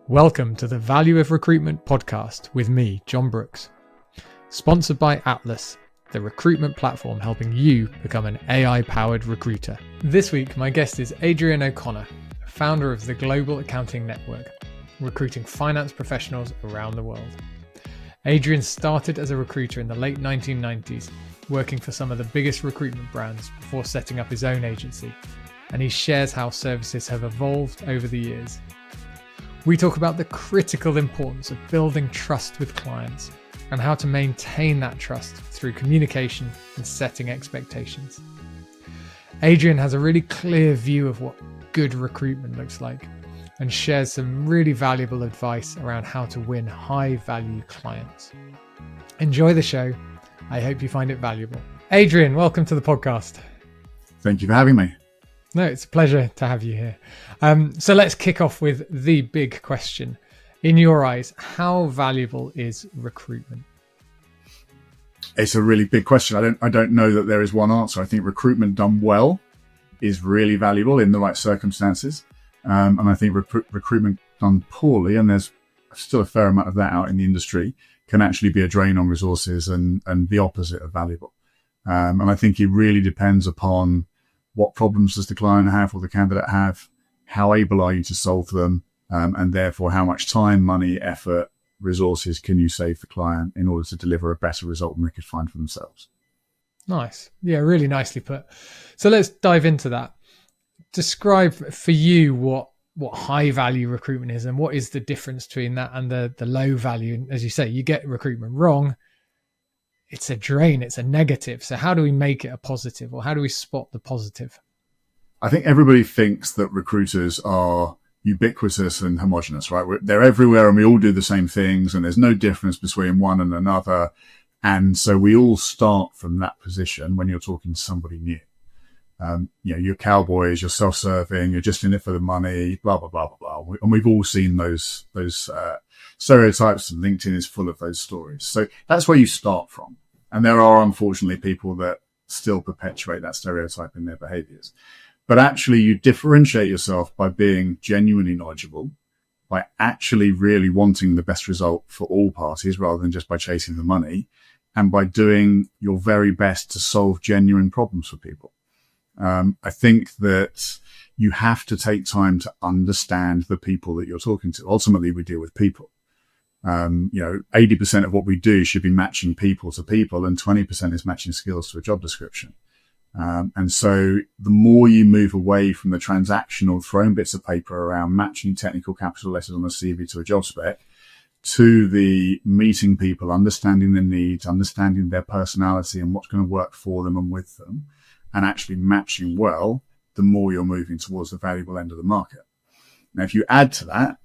Welcome to the Value of Recruitment podcast with me, Jon Brooks. Sponsored by Atlas, the recruitment platform helping you become an AI-powered recruiter. This week, my guest is Adrian O'Connor, founder of the Global Accounting Network, recruiting finance professionals around the world. Adrian started as a recruiter in the late 1990s, working for some of the biggest recruitment brands before setting up his own agency, and he shares how services have evolved over the years. We talk about the critical importance of building trust with clients and how to maintain that trust through communication and setting expectations. Adrian has a really clear view of what good recruitment looks like and shares some really valuable advice around how to win high-value clients. Enjoy the show. I hope you find it valuable. Adrian, welcome to the podcast. Thank you for having me. No, it's a pleasure to have you here. So let's kick off with the big question. In your eyes, how valuable is recruitment? It's a really big question. I don't know that there is one answer. I think recruitment done well is really valuable in the right circumstances. And I think recruitment done poorly, and there's still a fair amount of that out in the industry, can actually be a drain on resources and the opposite of valuable. And I think it really depends upon what problems does the client have or the candidate have, how able are you to solve them, and therefore how much time, money, effort, resources can you save the client in order to deliver a better result than they could find for themselves. Nice. Yeah, really nicely put. So let's dive into that. Describe for you what high value recruitment is and what is the difference between that and the low value. As you say, you get recruitment wrong, it's a drain, it's a negative. So how do we make it a positive, or how do we spot the positive? I think everybody thinks that recruiters are ubiquitous and homogenous, right? They're everywhere and we all do the same things and there's no difference between one and another. And so we all start from that position when you're talking to somebody new. You're cowboys, you're self-serving, you're just in it for the money, blah, blah, blah, blah, blah. And we've all seen those stereotypes, and LinkedIn is full of those stories. So that's where you start from. And there are unfortunately people that still perpetuate that stereotype in their behaviors. But actually you differentiate yourself by being genuinely knowledgeable, by actually really wanting the best result for all parties rather than just by chasing the money, and by doing your very best to solve genuine problems for people. I think that you have to take time to understand the people that you're talking to. Ultimately, we deal with people. 80% of what we do should be matching people to people, and 20% is matching skills to a job description. And so the more you move away from the transactional throwing bits of paper around matching technical capital letters on a CV to a job spec, to the meeting people, understanding their needs, understanding their personality and what's going to work for them and with them, and actually matching well, the more you're moving towards the valuable end of the market. Now, if you add to that,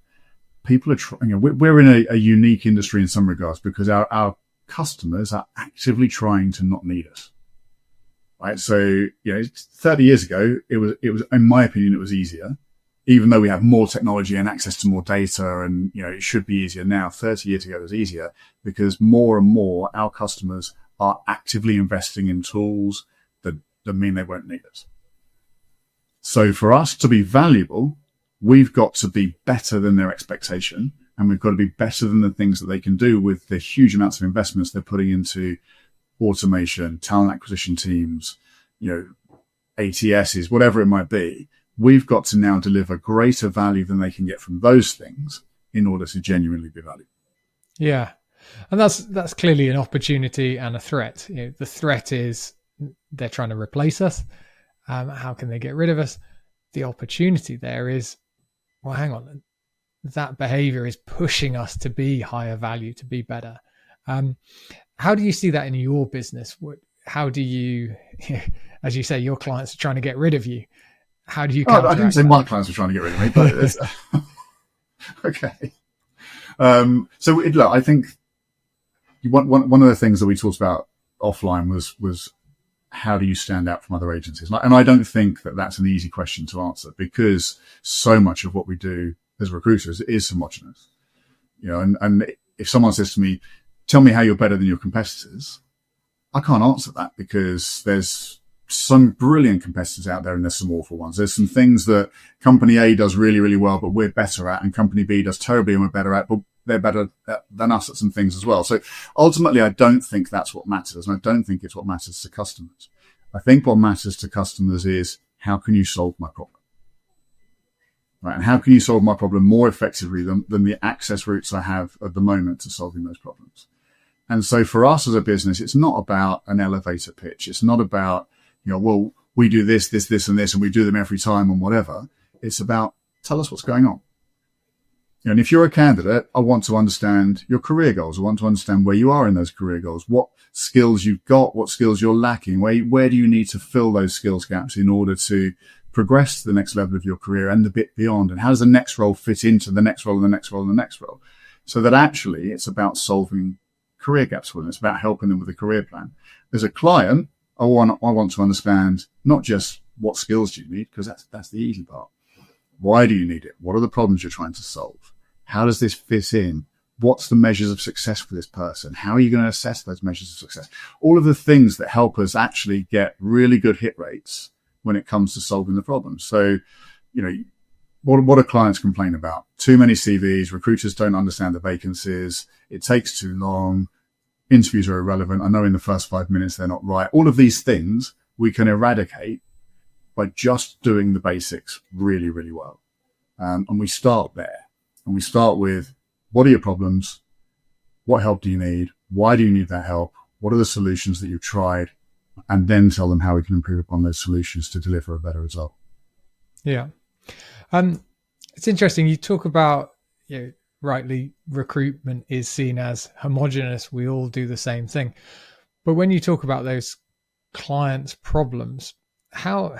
people are trying, we're in a unique industry in some regards because our customers are actively trying to not need us. Right. So, 30 years ago, it was, in my opinion, it was easier, even though we have more technology and access to more data and, it should be easier now. 30 years ago, it was easier because more and more our customers are actively investing in tools that mean they won't need us. So for us to be valuable, we've got to be better than their expectation, and we've got to be better than the things that they can do with the huge amounts of investments they're putting into automation, talent acquisition teams, ATSs, whatever it might be. We've got to now deliver greater value than they can get from those things in order to genuinely be valuable. Yeah. And that's clearly an opportunity and a threat. The threat is they're trying to replace us. How can they get rid of us? The opportunity there is, well, hang on, that behavior is pushing us to be higher value, to be better. How do you see that in your business? How do you, as you say, your clients are trying to get rid of you? How do you counteract I didn't say my clients are trying to get rid of me, but it's, okay. I think one of the things that we talked about offline was how do you stand out from other agencies? And I don't think that that's an easy question to answer because so much of what we do as recruiters is homogenous. And if someone says to me, tell me how you're better than your competitors, I can't answer that because there's some brilliant competitors out there and there's some awful ones. There's some things that company A does really, really well, but we're better at, and company B does terribly and we're better at, but they're better than us at some things as well. So ultimately, I don't think that's what matters. And I don't think it's what matters to customers. I think what matters to customers is, how can you solve my problem? Right. And how can you solve my problem more effectively than the access routes I have at the moment to solving those problems? And so for us as a business, it's not about an elevator pitch. It's not about, well, we do this, this, this, and this, and we do them every time and whatever. It's about, tell us what's going on. And if you're a candidate, I want to understand your career goals. I want to understand where you are in those career goals, what skills you've got, what skills you're lacking, where do you need to fill those skills gaps in order to progress to the next level of your career and the bit beyond. And how does the next role fit into the next role and the next role and the next role? So that actually it's about solving career gaps for them. It's about helping them with a career plan. As a client, I want to understand not just what skills do you need, because that's the easy part. Why do you need it? What are the problems you're trying to solve? How does this fit in? What's the measures of success for this person? How are you going to assess those measures of success? All of the things that help us actually get really good hit rates when it comes to solving the problem. So, what do clients complain about? Too many CVs, recruiters don't understand the vacancies, it takes too long, interviews are irrelevant, I know in the first 5 minutes they're not right. All of these things we can eradicate by just doing the basics really, really well. And we start there. And we start with, what are your problems? What help do you need? Why do you need that help? What are the solutions that you've tried? And then tell them how we can improve upon those solutions to deliver a better result. Yeah. It's interesting. You talk about, rightly, recruitment is seen as homogenous. We all do the same thing. But when you talk about those clients' problems, how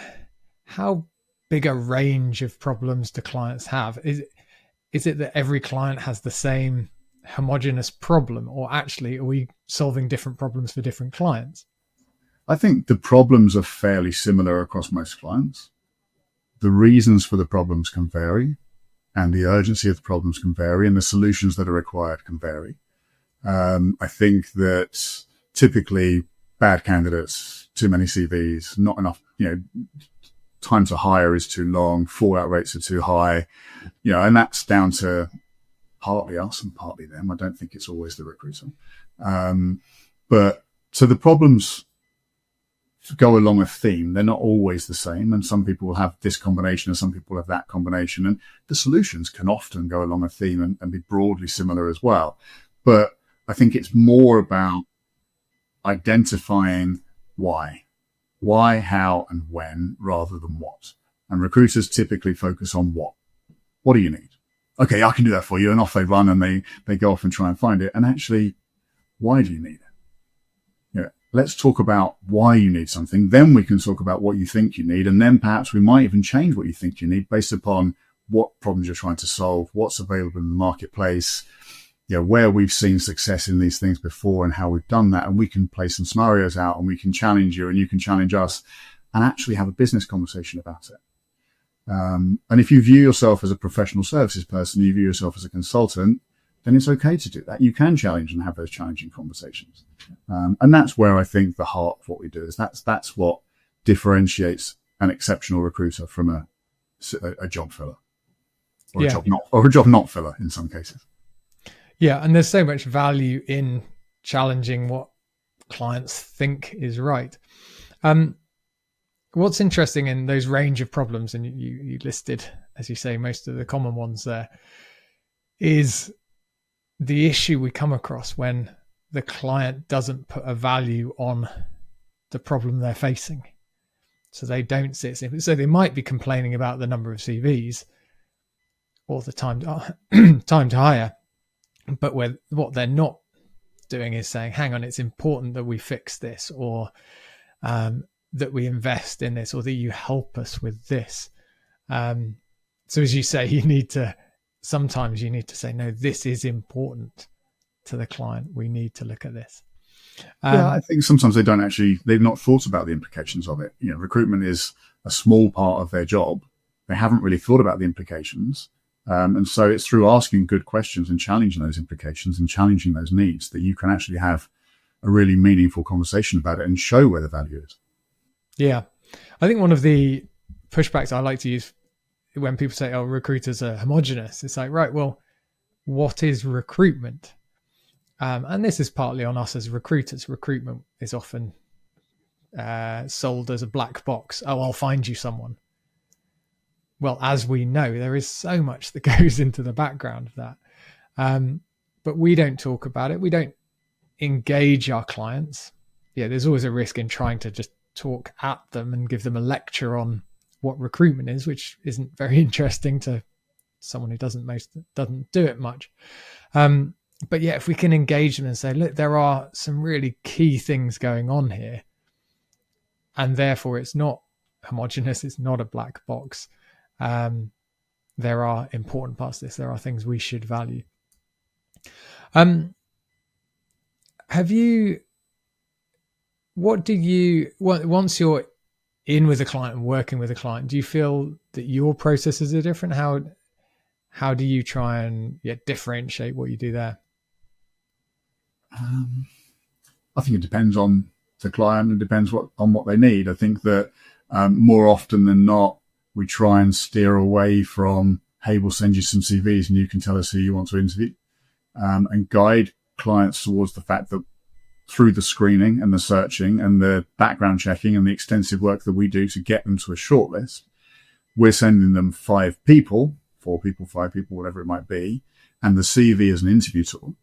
big a range of problems do clients have? Is it that every client has the same homogenous problem, or actually are we solving different problems for different clients? I think the problems are fairly similar across most clients. The reasons for the problems can vary, and the urgency of the problems can vary, and the solutions that are required can vary. I think that typically bad candidates, too many CVs, not enough, time to hire is too long, fallout rates are too high, and that's down to partly us and partly them. I don't think it's always the recruiter. But so the problems go along a theme. They're not always the same. And some people will have this combination and some people have that combination. And the solutions can often go along a theme and be broadly similar as well. But I think it's more about identifying why, how, and when, rather than what. And recruiters typically focus on what. What do you need? Okay, I can do that for you. And off they run and they go off and try and find it. And actually, why do you need it? Let's talk about why you need something. Then we can talk about what you think you need. And then perhaps we might even change what you think you need based upon what problems you're trying to solve, what's available in the marketplace, where we've seen success in these things before and how we've done that. And we can play some scenarios out and we can challenge you and you can challenge us and actually have a business conversation about it. And if you view yourself as a professional services person, you view yourself as a consultant, then it's okay to do that. You can challenge and have those challenging conversations. And that's where I think the heart of what we do is. That's what differentiates an exceptional recruiter from a job filler or a job not filler in some cases. Yeah. And there's so much value in challenging what clients think is right. What's interesting in those range of problems, and you listed, as you say, most of the common ones there, is the issue we come across when the client doesn't put a value on the problem they're facing. So they don't see it. So they might be complaining about the number of CVs or the time to hire, but what they're not doing is saying, hang on, it's important that we fix this, or that we invest in this, or that you help us with this. So as you say, sometimes you need to say, no, this is important to the client. We need to look at this. I think sometimes they've not thought about the implications of it. Recruitment is a small part of their job. They haven't really thought about the implications. And so it's through asking good questions and challenging those implications and challenging those needs that you can actually have a really meaningful conversation about it and show where the value is. Yeah. I think one of the pushbacks I like to use when people say, oh, recruiters are homogenous, it's like, right, well, what is recruitment? And this is partly on us as recruiters. Recruitment is often sold as a black box. Oh, I'll find you someone. Well, as we know, there is so much that goes into the background of that. But we don't talk about it. We don't engage our clients. Yeah, there's always a risk in trying to just talk at them and give them a lecture on what recruitment is, which isn't very interesting to someone who doesn't do it much. But yeah, if we can engage them and say, look, there are some really key things going on here, and therefore it's not homogenous, it's not a black box. There are important parts of this. There are things we should value. Once you're in with a client and working with a client, do you feel that your processes are different? How do you try and differentiate what you do there? I think it depends on the client and depends on what they need. I think that more often than not, we try and steer away from, hey, we'll send you some CVs and you can tell us who you want to interview, and guide clients towards the fact that through the screening and the searching and the background checking and the extensive work that we do to get them to a shortlist, we're sending them 5 people, 4 people, 5 people, whatever it might be, and the CV is an interview tool.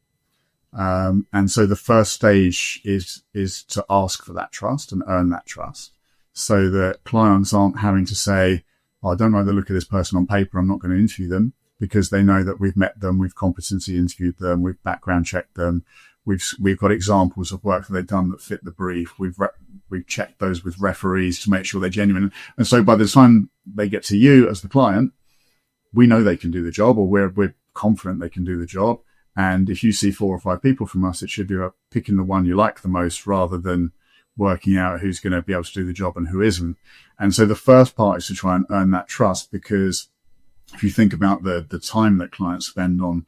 And so the first stage is to ask for that trust and earn that trust, so that clients aren't having to say, oh, I don't like the look of this person on paper, I'm not going to interview them, because they know that we've met them, we've competency interviewed them, we've background checked them, we've got examples of work that they've done that fit the brief, we've checked those with referees to make sure they're genuine. And so by the time they get to you as the client, we know they can do the job, or we're confident they can do the job. And if you see 4 or 5 people from us, it should be about picking the one you like the most, rather than working out who's going to be able to do the job and who isn't. And so the first part is to try and earn that trust, because if you think about the time that clients spend on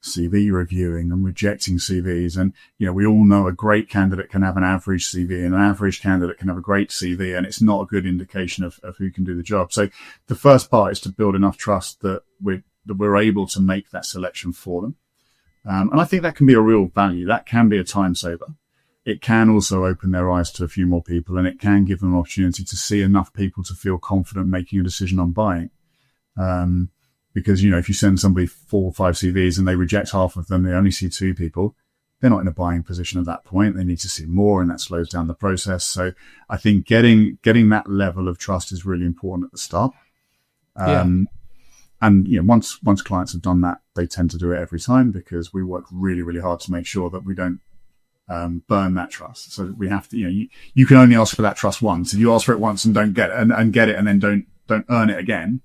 CV reviewing and rejecting CVs, and, we all know a great candidate can have an average CV and an average candidate can have a great CV, and it's not a good indication of who can do the job. So the first part is to build enough trust that we're able to make that selection for them. And I think that can be a real value. That can be a time saver. It can also open their eyes to a few more people, and it can give them an opportunity to see enough people to feel confident making a decision on buying. Because, if you send somebody 4 or 5 CVs and they reject half of them, they only see 2 people, they're not in a buying position at that point. They need to see more, and that slows down the process. So I think getting that level of trust is really important at the start. And, once clients have done that, they tend to do it every time, because we work really, really hard to make sure that we don't burn that trust. So we have to, you can only ask for that trust once. If you ask for it once and don't get it and get it and then don't earn it again,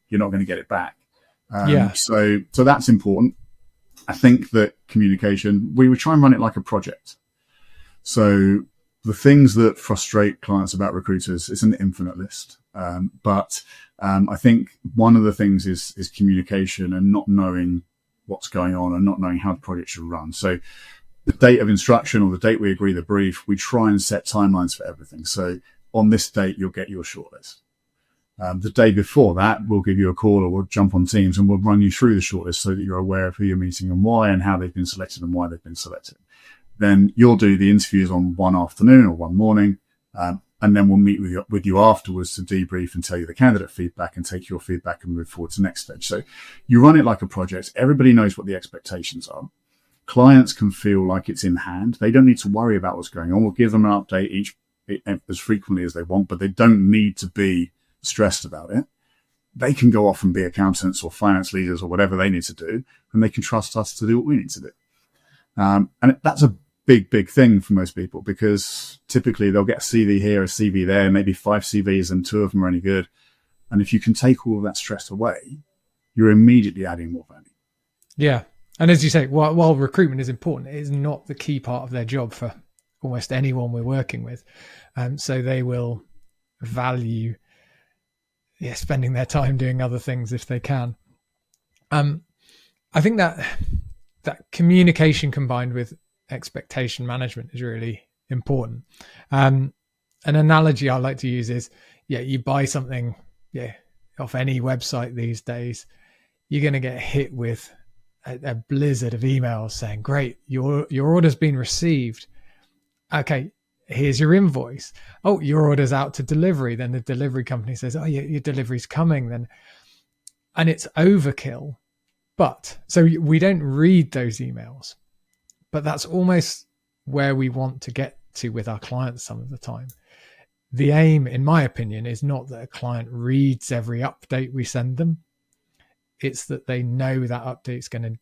you're not going to get it back. So that's important. I think that communication, we would try and run it like a project. So the things that frustrate clients about recruiters, it's an infinite list. But I think one of the things is communication and not knowing what's going on and not knowing how the project should run. So the date of instruction, or the date we agree the brief, we try and set timelines for everything. So on this date, you'll get your shortlist. The day before that, we'll give you a call, or we'll jump on Teams and we'll run you through the shortlist so that you're aware of who you're meeting and why, and how they've been selected and why they've been selected. Then you'll do the interviews on one afternoon or one morning, and then we'll meet with you afterwards to debrief and tell you the candidate feedback and take your feedback and move forward to the next stage. So you run it like a project. Everybody knows what the expectations are. Clients can feel like it's in hand. They don't need to worry about what's going on. We'll give them an update as frequently as they want, but they don't need to be stressed about it. They can go off and be accountants or finance leaders or whatever they need to do, and they can trust us to do what we need to do. And that's a big thing for most people, because typically they'll get a CV here, a CV there, maybe 5 CVs and 2 of them are any good. And if you can take all of that stress away, you're immediately adding more value. Yeah. And as you say, while recruitment is important, it is not the key part of their job for almost anyone we're working with. So they will value spending their time doing other things if they can. I think that communication combined with expectation management is really important. an analogy I like to use is, you buy something, off any website these days, you're going to get hit with a blizzard of emails saying, great, your order's been received. Okay, here's your invoice. Oh, your order's out to delivery. Then the delivery company says, oh, your delivery's coming. And it's overkill. But so we don't read those emails, but that's almost where we want to get to with our clients some of the time. The aim, in my opinion, is not that a client reads every update we send them. It's that they know that update's going to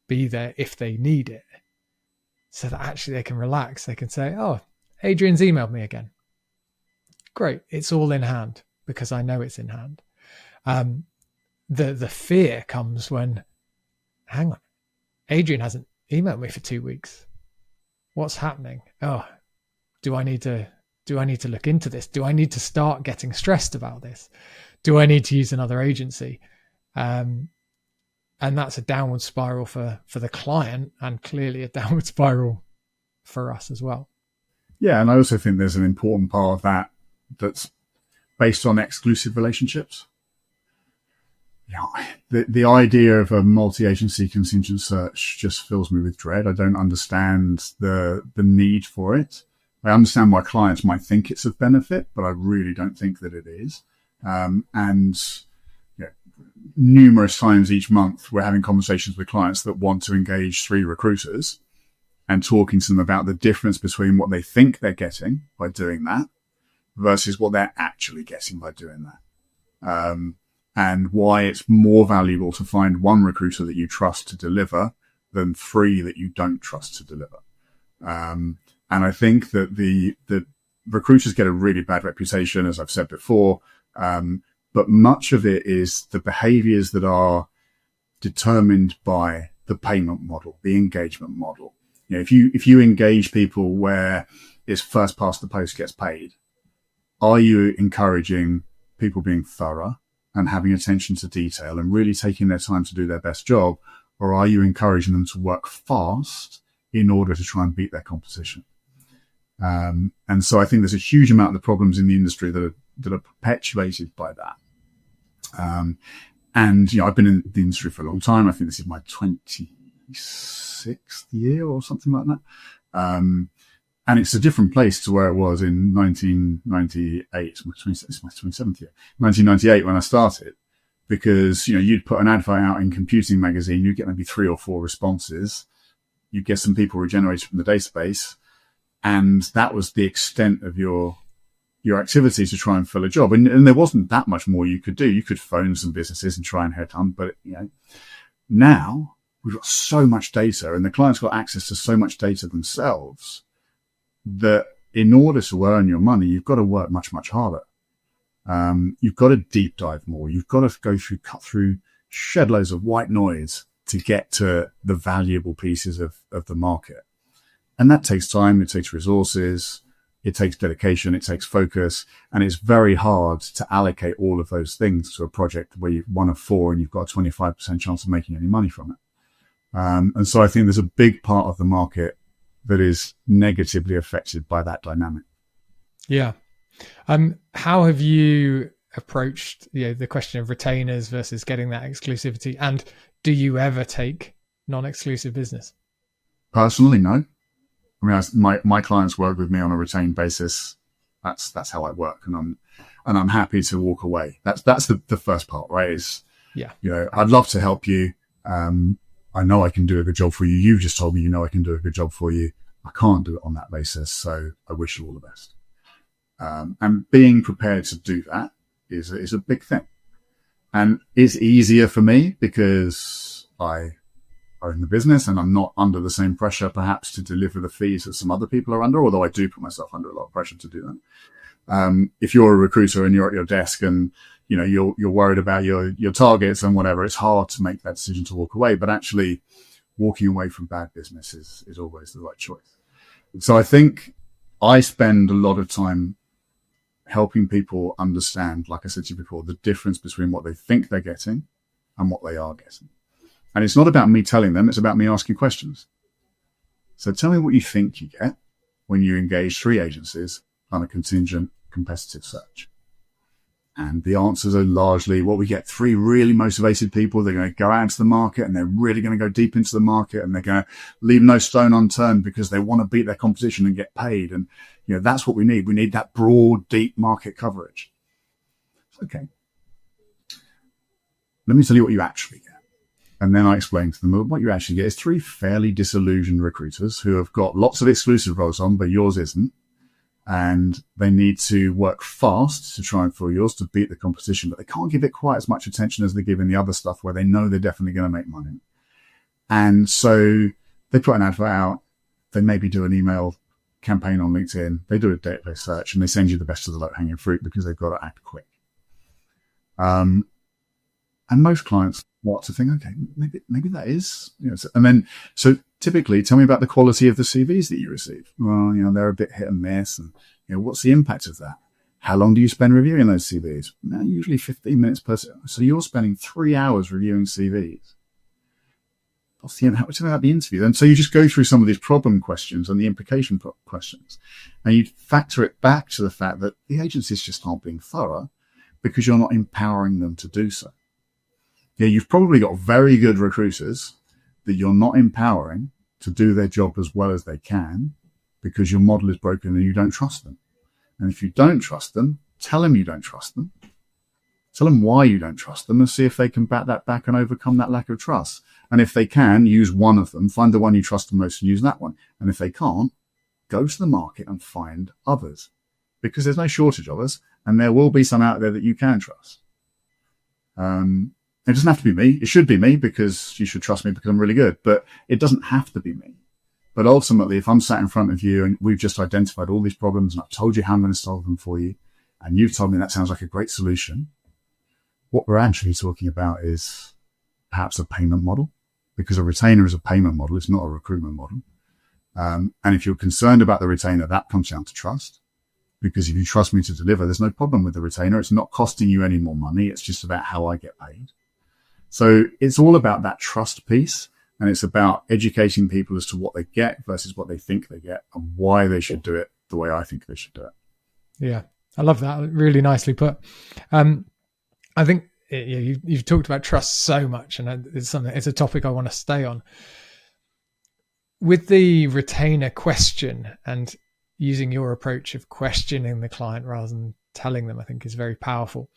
be there if they need it, so that actually they can relax. They can say, oh, Adrian's emailed me again. Great. It's all in hand because I know it's in hand. The fear comes when, hang on, Adrian hasn't emailed me for 2 weeks. What's happening? Oh, do I need to look into this? Do I need to start getting stressed about this? Do I need to use another agency? And that's a downward spiral for the client, and clearly a downward spiral for us as well. Yeah, and I also think there's an important part of that that's based on exclusive relationships. The idea of a multi-agency contingent search just fills me with dread. I don't understand the need for it. I understand why clients might think it's of benefit, but I really don't think that it is. Numerous times each month, we're having conversations with clients that want to engage 3 recruiters and talking to them about the difference between what they think they're getting by doing that versus what they're actually getting by doing that. And why it's more valuable to find 1 recruiter that you trust to deliver than 3 that you don't trust to deliver. And I think that the recruiters get a really bad reputation, as I've said before. But much of it is the behaviors that are determined by the payment model, the engagement model. If you engage people where it's first past the post gets paid, are you encouraging people being thorough and having attention to detail and really taking their time to do their best job? Or are you encouraging them to work fast in order to try and beat their competition? And so I think there's a huge amount of the problems in the industry that are perpetuated by that. I've been in the industry for a long time. I think this is my 26th year or something like that. And it's a different place to where it was in 1998. It's my 27th year, 1998 when I started, because, you'd put an advert out in Computing magazine, you'd get maybe 3 or 4 responses. You'd get some people regenerated from the database. And that was the extent of your activity to try and fill a job. And there wasn't that much more you could do. You could phone some businesses and try and headhunt, but now we've got so much data and the client's got access to so much data themselves that in order to earn your money, you've got to work much, much harder. You've got to deep dive more. You've got to cut through shed loads of white noise to get to the valuable pieces of the market. And that takes time. It takes resources. It takes dedication. It takes focus. And it's very hard to allocate all of those things to a project where you've 1 of 4 and you've got a 25% chance of making any money from it. And so I think there's a big part of the market that is negatively affected by that dynamic. Yeah. How have you approached the question of retainers versus getting that exclusivity? And do you ever take non-exclusive business? Personally, no. I mean, my clients work with me on a retained basis. That's how I work, and I'm happy to walk away. That's the first part, right? I'd love to help you. I know I can do a good job for you. You've just told me I can do a good job for you. I can't do it on that basis, so I wish you all the best. And being prepared to do that is a big thing, and it's easier for me because I own the business and I'm not under the same pressure perhaps to deliver the fees that some other people are under, although I do put myself under a lot of pressure to do that. If you're a recruiter and you're at your desk and you're worried about your targets and whatever, it's hard to make that decision to walk away, but actually walking away from bad business is always the right choice. So I think I spend a lot of time helping people understand, like I said to you before, the difference between what they think they're getting and what they are getting. And it's not about me telling them, it's about me asking questions. So tell me what you think you get when you engage 3 agencies on a contingent competitive search? And the answers are largely what we get: 3 really motivated people. They're going to go out into the market and they're really going to go deep into the market and they're going to leave no stone unturned because they want to beat their competition and get paid. And, that's what we need. We need that broad, deep market coverage. Okay. Let me tell you what you actually get. And then I explain to them what you actually get is 3 fairly disillusioned recruiters who have got lots of exclusive roles on, but yours isn't. And they need to work fast to try and fill yours to beat the competition, but they can't give it quite as much attention as they give in the other stuff where they know they're definitely going to make money. And so they put an advert out. They maybe do an email campaign on LinkedIn. They do a database search and they send you the best of the low hanging fruit because they've got to act quick. And most clients want to think, okay, maybe that is, and then, so typically tell me about the quality of the CVs that you receive. Well, they're a bit hit and miss. And, what's the impact of that? How long do you spend reviewing those CVs? Usually 15 minutes per. So you're spending 3 hours reviewing CVs. What's about the interview? And so you just go through some of these problem questions and the implication questions, and you factor it back to the fact that the agencies just aren't being thorough because you're not empowering them to do so. Yeah, you've probably got very good recruiters that you're not empowering to do their job as well as they can because your model is broken and you don't trust them. And if you don't trust them, tell them you don't trust them. Tell them why you don't trust them and see if they can bat that back and overcome that lack of trust. And if they can, use one of them, find the one you trust the most and use that one. And if they can't, go to the market and find others because there's no shortage of us and there will be some out there that you can trust. It doesn't have to be me. It should be me because you should trust me because I'm really good, but it doesn't have to be me. But ultimately, if I'm sat in front of you and we've just identified all these problems and I've told you how I'm going to solve them for you, and you've told me that sounds like a great solution, what we're actually talking about is perhaps a payment model, because a retainer is a payment model. It's not a recruitment model. And if you're concerned about the retainer, that comes down to trust. Because if you trust me to deliver, there's no problem with the retainer. It's not costing you any more money. It's just about how I get paid. So it's all about that trust piece, and it's about educating people as to what they get versus what they think they get and why they should do it the way I think they should do it. Yeah, I love that. Really nicely put. I think you've talked about trust so much, and it's a topic I want to stay on. With the retainer question and using your approach of questioning the client rather than telling them, I think is very powerful.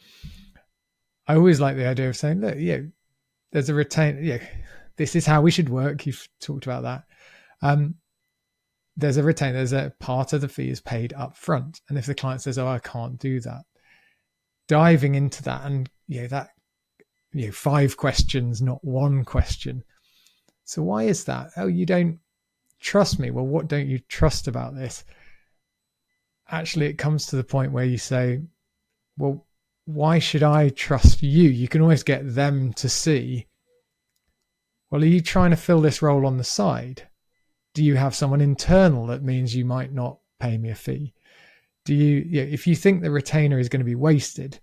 I always like the idea of saying, look, there's a retainer. This is how we should work. You've talked about that. There's a retainer. There's a part of the fee is paid up front. And if the client says, oh, I can't do that, diving into that and, 5 questions, not 1 question. So why is that? Oh, you don't trust me. Well, what don't you trust about this? Actually, it comes to the point where you say, well, why should I trust you? You can always get them to see, well, are you trying to fill this role on the side? Do you have someone internal that means you might not pay me a fee? If you think the retainer is going to be wasted,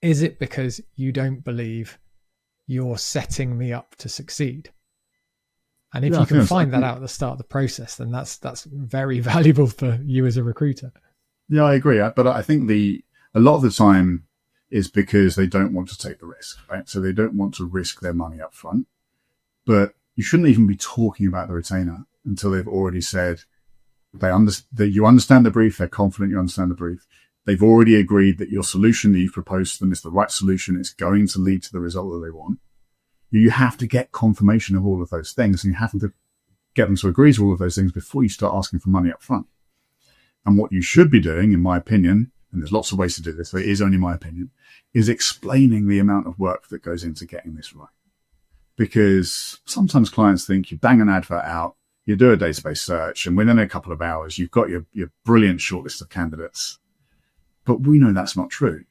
is it because you don't believe you're setting me up to succeed? And if you can find that out at the start of the process, then that's very valuable for you as a recruiter. Yeah, I agree. But I think a lot of the time is because they don't want to take the risk, right? So they don't want to risk their money up front. But you shouldn't even be talking about the retainer until they've already said that you understand the brief. They're confident you understand the brief. They've already agreed that your solution that you've proposed to them is the right solution. It's going to lead to the result that they want. You have to get confirmation of all of those things, and you have to get them to agree to all of those things before you start asking for money up front. And what you should be doing, in my opinion, and there's lots of ways to do this, but it is only my opinion, is explaining the amount of work that goes into getting this right. Because sometimes clients think you bang an advert out, you do a database search, and within a couple of hours, you've got your brilliant shortlist of candidates. But we know that's not true.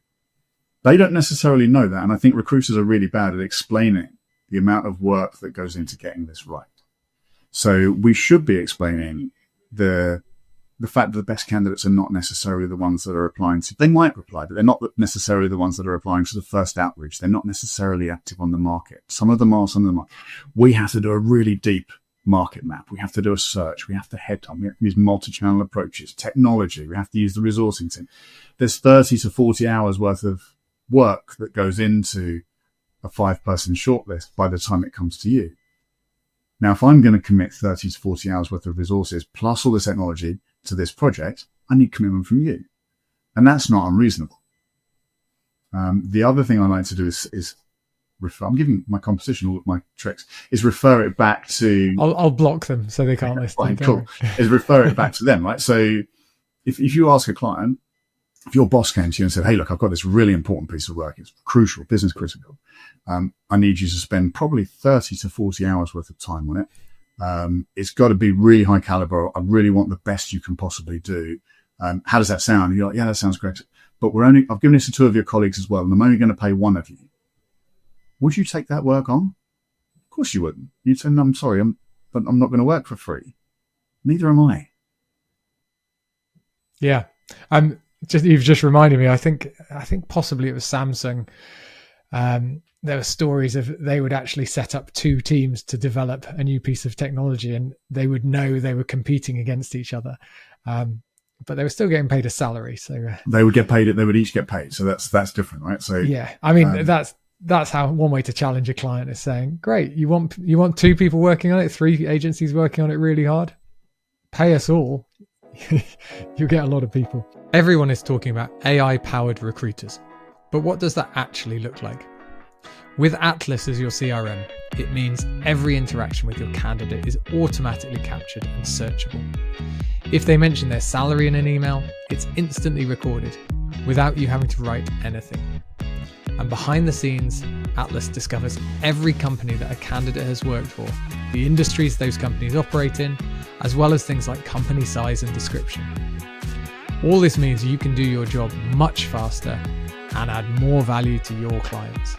They don't necessarily know that. And I think recruiters are really bad at explaining the amount of work that goes into getting this right. So we should be explaining the fact that the best candidates are not necessarily the ones that are applying to, they might reply, but they're not necessarily the ones that are applying to the first outreach. They're not necessarily active on the market. Some of them are, some of them aren't. We have to do a really deep market map. We have to do a search. We have to headhunt. We have to use multi-channel approaches, technology. We have to use the resourcing team. There's 30 to 40 hours worth of work that goes into a 5-person shortlist by the time it comes to you. Now, if I'm going to commit 30 to 40 hours worth of resources plus all the technology to this project, I need commitment from you. And that's not unreasonable. The other thing I like to do is refer, I'm giving my competition all of my tricks, is refer it back to... I'll block them so they can't listen. Right, cool. Is refer it back to them, right? So if you ask a client, if your boss came to you and said, hey, look, I've got this really important piece of work. It's crucial, business critical. I need you to spend probably 30 to 40 hours worth of time on it. It's got to be really high caliber. I really want the best you can possibly do. How does that sound? You're like, yeah, that sounds great. But I've given this to 2 of your colleagues as well, and I'm only going to pay 1 of you. Would you take that work on? Of course you wouldn't. You'd say, no, I'm sorry, but I'm not going to work for free. Neither am I. Yeah. You've just reminded me, I think possibly it was Samsung. There were stories of they would actually set up 2 teams to develop a new piece of technology, and they would know they were competing against each other. But they were still getting paid a salary. So they would get paid. They would each get paid. So that's different, right? So yeah, I mean, that's how one way to challenge a client is saying, great, you want 2 people working on it, 3 agencies working on it really hard, pay us all. You'll get a lot of people. Everyone is talking about AI powered recruiters, but what does that actually look like? With Atlas as your CRM, it means every interaction with your candidate is automatically captured and searchable. If they mention their salary in an email, it's instantly recorded without you having to write anything. And behind the scenes, Atlas discovers every company that a candidate has worked for, the industries those companies operate in, as well as things like company size and description. All this means you can do your job much faster and add more value to your clients.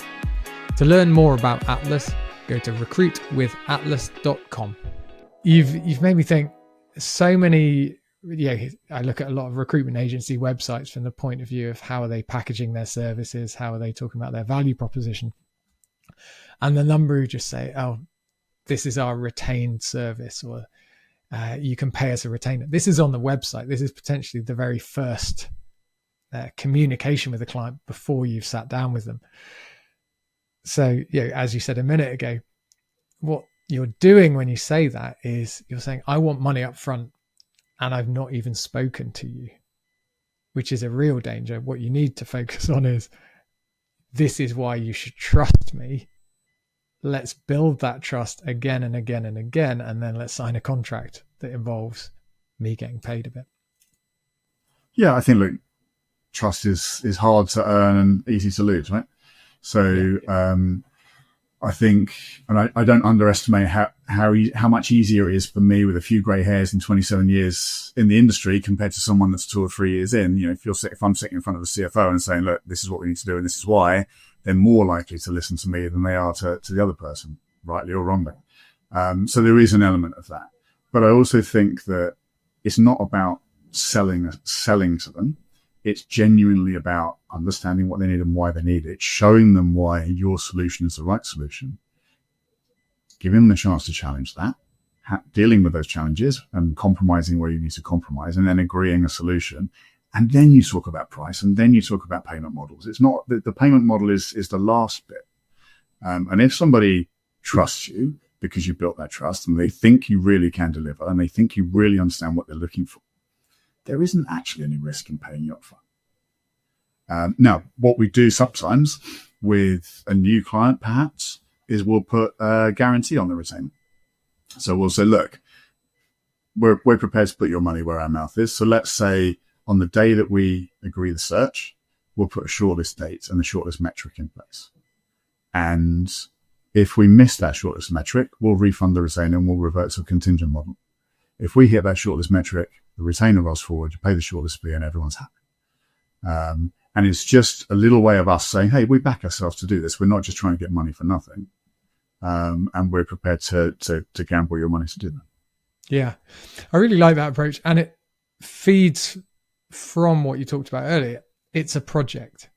To learn more about Atlas, go to recruitwithatlas.com. You've made me think so many. I look at a lot of recruitment agency websites from the point of view of how are they packaging their services, how are they talking about their value proposition, and the number who just say, "Oh, this is our retained service," or "You can pay us a retainer." This is on the website. This is potentially the very first communication with the client before you've sat down with them. So, as you said a minute ago, what you're doing when you say that is you're saying, I want money up front and I've not even spoken to you, which is a real danger. What you need to focus on is, this is why you should trust me. Let's build that trust again and again and again, and then let's sign a contract that involves me getting paid a bit. Yeah, I think, look, trust is hard to earn and easy to lose, right? So I think, and I don't underestimate how much easier it is for me with a few grey hairs and 27 years in the industry compared to someone that's 2 or 3 years in. If I'm sitting in front of the CFO and saying, look, this is what we need to do and this is why, they're more likely to listen to me than they are to the other person, rightly or wrongly. So there is an element of that. But I also think that it's not about selling to them. It's genuinely about understanding what they need and why they need it, showing them why your solution is the right solution, giving them the chance to challenge that, dealing with those challenges and compromising where you need to compromise, and then agreeing a solution. And then you talk about price, and then you talk about payment models. It's not the payment model is the last bit. And if somebody trusts you because you built that trust and they think you really can deliver and they think you really understand what they're looking for, there isn't actually any risk in paying you up front. Now, what we do sometimes with a new client, perhaps, is we'll put a guarantee on the retainer. So we'll say, look, we're prepared to put your money where our mouth is. So let's say on the day that we agree the search, we'll put a shortlist date and a shortlist metric in place. And if we miss that shortlist metric, we'll refund the retainer and we'll revert to a contingent model. If we hit that shortlist metric, the retainer rolls forward, you pay the shortlist fee, and everyone's happy. And it's just a little way of us saying, hey, we back ourselves to do this. We're not just trying to get money for nothing. And we're prepared to gamble your money to do that. Yeah. I really like that approach. And it feeds from what you talked about earlier. It's a project.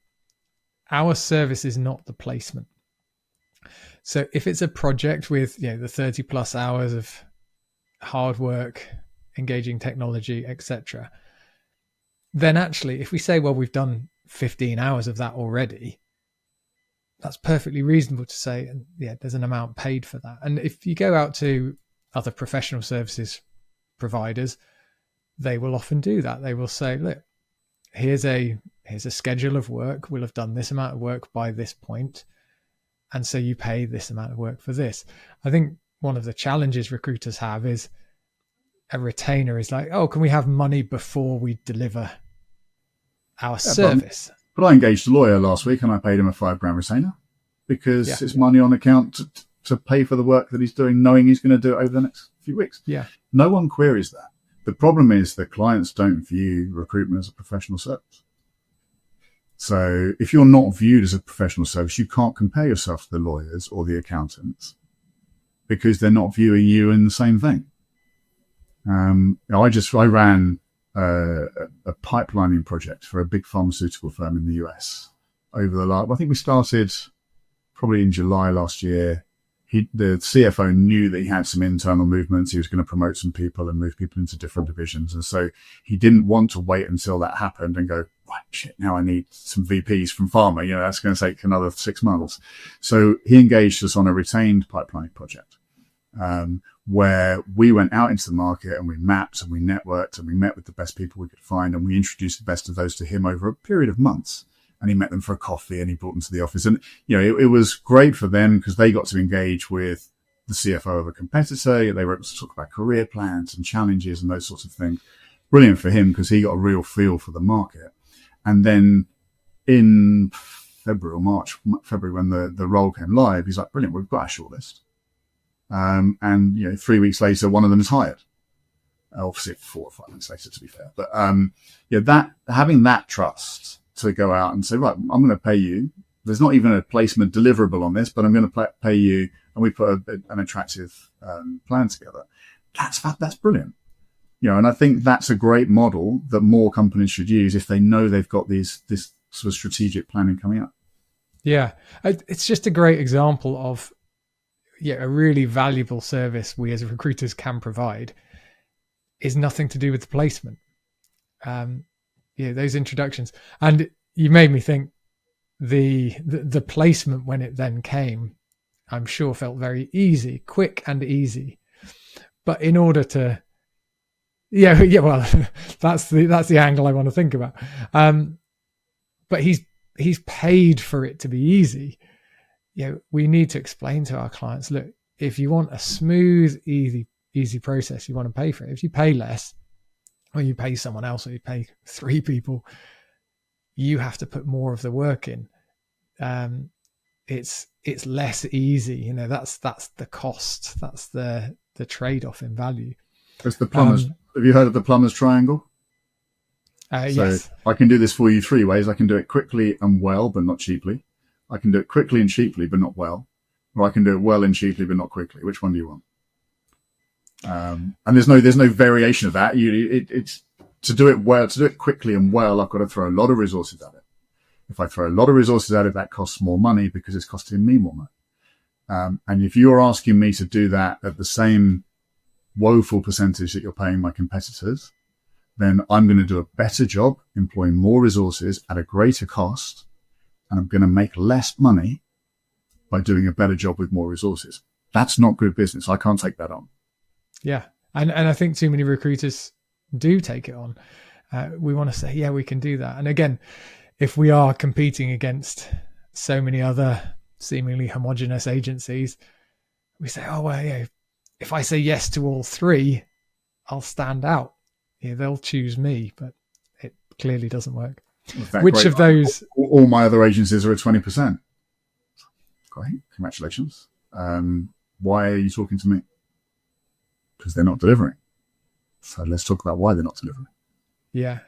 Our service is not the placement. So if it's a project with, the 30 plus hours of hard work, engaging technology, etc., then actually, if we say, well, we've done 15 hours of that already, that's perfectly reasonable to say, and yeah, there's an amount paid for that. And if you go out to other professional services providers, they will often do that. They will say, look, here's a schedule of work. We'll have done this amount of work by this point, and so you pay this amount of work for this. I think one of the challenges recruiters have is a retainer is like, oh, can we have money before we deliver our service? But I engaged a lawyer last week and I paid him a £5,000 retainer because it's money on account to pay for the work that he's doing, knowing he's going to do it over the next few weeks. Yeah. No one queries that. The problem is that clients don't view recruitment as a professional service. So if you're not viewed as a professional service, you can't compare yourself to the lawyers or the accountants because they're not viewing you in the same thing. I ran a pipelining project for a big pharmaceutical firm in the US over the last, I think we started probably in July last year. The CFO knew that he had some internal movements. He was going to promote some people and move people into different divisions. And so he didn't want to wait until that happened and go, right, shit, now I need some VPs from pharma. That's going to take another 6 months. So he engaged us on a retained pipelining project. Where we went out into the market and we mapped and we networked and we met with the best people we could find and we introduced the best of those to him over a period of months. And he met them for a coffee and he brought them to the office. And, it was great for them because they got to engage with the CFO of a competitor. They were able to talk about career plans and challenges and those sorts of things. Brilliant for him because he got a real feel for the market. And then in February or March, when the role came live, he's like, brilliant, we've got our shortlist. And 3 weeks later, one of them is hired. Obviously 4 or 5 months later, to be fair. But, that having that trust to go out and say, right, I'm going to pay you. There's not even a placement deliverable on this, but I'm going to pay you. And we put an attractive, plan together. That's brilliant. And I think that's a great model that more companies should use if they know they've got this sort of strategic planning coming up. Yeah. It's just a great example of, a really valuable service we as recruiters can provide is nothing to do with the placement. Those introductions. And you made me think the placement when it then came, I'm sure felt very easy, quick and easy. But in order to, well, that's the angle I want to think about. But he's paid for it to be easy. We need to explain to our clients, look, if you want a smooth, easy process, you want to pay for it. If you pay less, or you pay someone else, or you pay 3 people, you have to put more of the work in. It's less easy. That's the cost. That's the trade-off in value. It's the plumbers. Have you heard of the plumber's triangle? Yes. I can do this for you 3 ways. I can do it quickly and well, but not cheaply. I can do it quickly and cheaply, but not well. Or I can do it well and cheaply, but not quickly. Which one do you want? And there's no variation of that. It's to do it well, to do it quickly and well, I've got to throw a lot of resources at it. If I throw a lot of resources at it, that costs more money because it's costing me more money. And if you're asking me to do that at the same woeful percentage that you're paying my competitors, then I'm going to do a better job employing more resources at a greater cost. And I'm going to make less money by doing a better job with more resources. That's not good business. I can't take that on. Yeah. And I think too many recruiters do take it on. We want to say, yeah, we can do that. And again, if we are competing against so many other seemingly homogenous agencies, we say, oh, well, yeah, if I say yes to all 3, I'll stand out. They'll choose me, but it clearly doesn't work. Which great? Of those? All my other agencies are at 20%. Great. Congratulations. Why are you talking to me? Because they're not delivering. So let's talk about why they're not delivering. Yeah.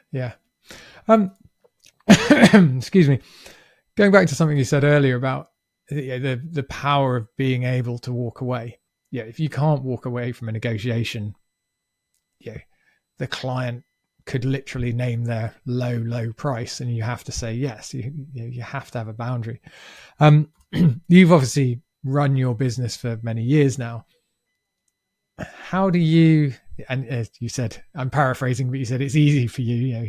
Excuse me. Going back to something you said earlier about the power of being able to walk away. Yeah. If you can't walk away from a negotiation, the client could literally name their low price and you have to say yes. You have to have a boundary. You've obviously run your business for many years now. how do you, and as you said, I'm paraphrasing, but you said it's easy for you, you know,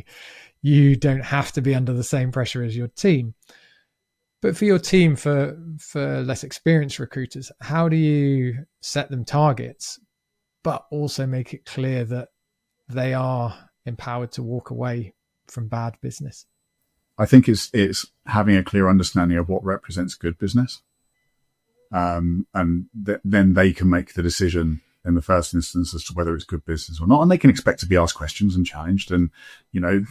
you don't have to be under the same pressure as your team. But for your team, for less experienced recruiters, how do you set them targets, but also make it clear that they are empowered to walk away from bad business? I think it's having a clear understanding of what represents good business. And then they can make the decision in the first instance as to whether it's good business or not. And they can expect to be asked questions and challenged. And, you know,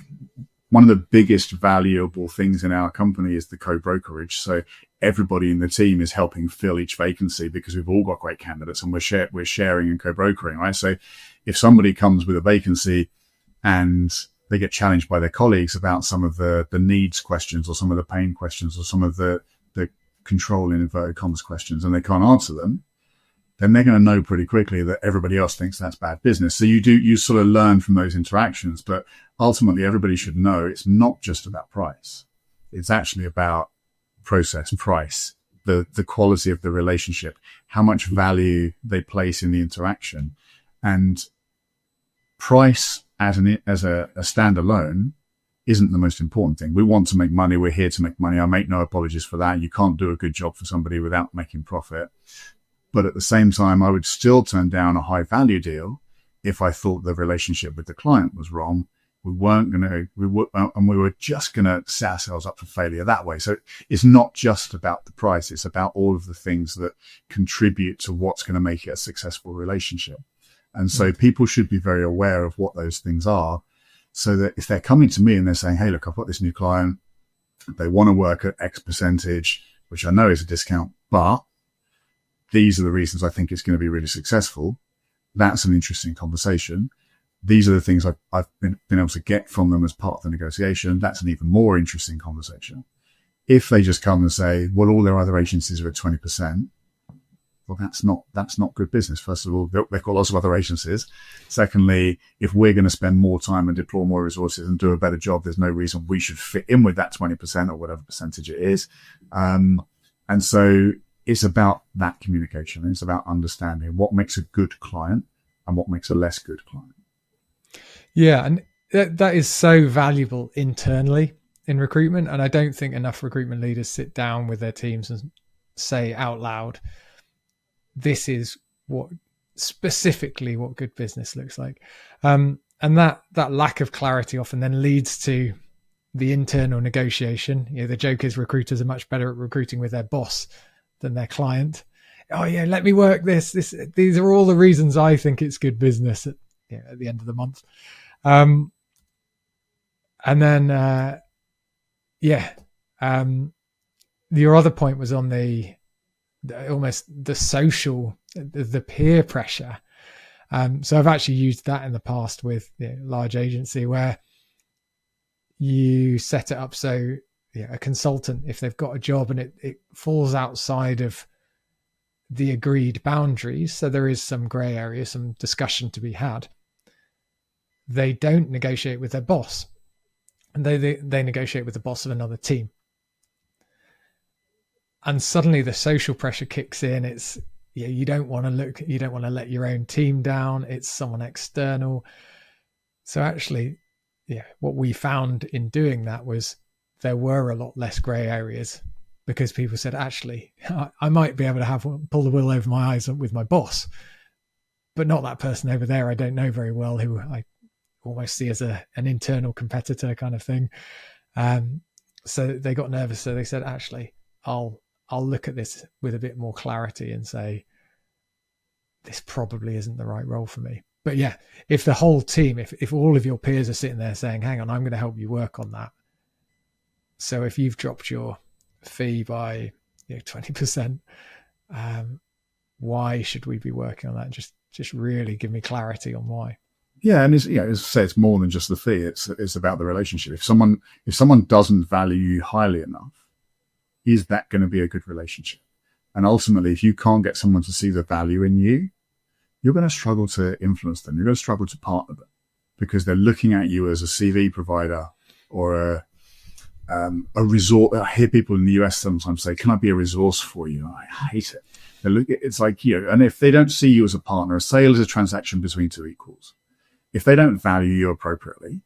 one of the biggest valuable things in our company is the co-brokerage. So everybody in the team is helping fill each vacancy because we've all got great candidates and we're sharing and co-brokering, right? So if somebody comes with a vacancy and they get challenged by their colleagues about some of the needs questions or some of the pain questions or some of the control in inverted commas questions, and they can't answer them, then they're going to know pretty quickly that everybody else thinks that's bad business. So you sort of learn from those interactions, but ultimately everybody should know it's not just about price. It's actually about process, price, the quality of the relationship, how much value they place in the interaction. And price as a standalone isn't the most important thing. We want to make money. We're here to make money. I make no apologies for that. You can't do a good job for somebody without making profit. But at the same time, I would still turn down a high value deal if I thought the relationship with the client was wrong. We were just going to set ourselves up for failure that way. So it's not just about the price. It's about all of the things that contribute to what's going to make it a successful relationship. And so people should be very aware of what those things are, so that if they're coming to me and they're saying, hey, look, I've got this new client, they want to work at X percentage, which I know is a discount, but these are the reasons I think it's going to be really successful. That's an interesting conversation. These are the things I've been able to get from them as part of the negotiation. That's an even more interesting conversation. If they just come and say, well, all their other agencies are at 20%, well, that's not good business. First of all, they've got lots of other agencies. Secondly, if we're going to spend more time and deploy more resources and do a better job, there's no reason we should fit in with that 20% or whatever percentage it is. And so it's about that communication. It's about understanding what makes a good client and what makes a less good client. Yeah. And that is so valuable internally in recruitment. And I don't think enough recruitment leaders sit down with their teams and say out loud, this is specifically what good business looks like. And that lack of clarity often then leads to the internal negotiation. You know, the joke is recruiters are much better at recruiting with their boss than their client. Oh yeah, let me work this. These are all the reasons I think it's good business at the end of the month. And then, your other point was on the social, the peer pressure. So I've actually used that in the past with a large agency where you set it up so a consultant, if they've got a job and it falls outside of the agreed boundaries, so there is some grey area, some discussion to be had, they don't negotiate with their boss, and they negotiate with the boss of another team. And suddenly the social pressure kicks in. It's you don't want to let your own team down. It's someone external. So actually, what we found in doing that was there were a lot less grey areas, because people said, actually, I might be able to pull the wool over my eyes with my boss, but not that person over there I don't know very well, who I almost see as an internal competitor kind of thing. So they got nervous. So they said, actually, I'll look at this with a bit more clarity and say, this probably isn't the right role for me. But yeah, if the whole team, if all of your peers are sitting there saying, hang on, I'm going to help you work on that. So if you've dropped your fee by 20%, why should we be working on that? Just really give me clarity on why. Yeah, and as I say, it's more than just the fee. It's about the relationship. If someone doesn't value you highly enough, is that going to be a good relationship? And ultimately, if you can't get someone to see the value in you, you're going to struggle to influence them. You're going to struggle to partner them, because they're looking at you as a CV provider or a resource. I hear people in the US sometimes say, "Can I be a resource for you?" I hate it. It's like, and if they don't see you as a partner, a sale is a transaction between two equals. If they don't value you appropriately,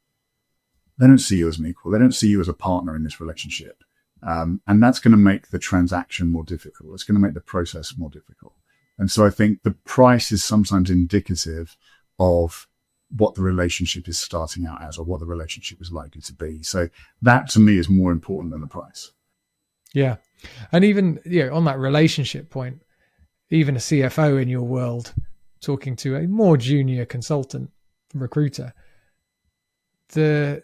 they don't see you as an equal. They don't see you as a partner in this relationship. And that's going to make the transaction more difficult. It's going to make the process more difficult. And so I think the price is sometimes indicative of what the relationship is starting out as, or what the relationship is likely to be. So that to me is more important than the price. Yeah. And even, on that relationship point, even a CFO in your world talking to a more junior consultant recruiter, the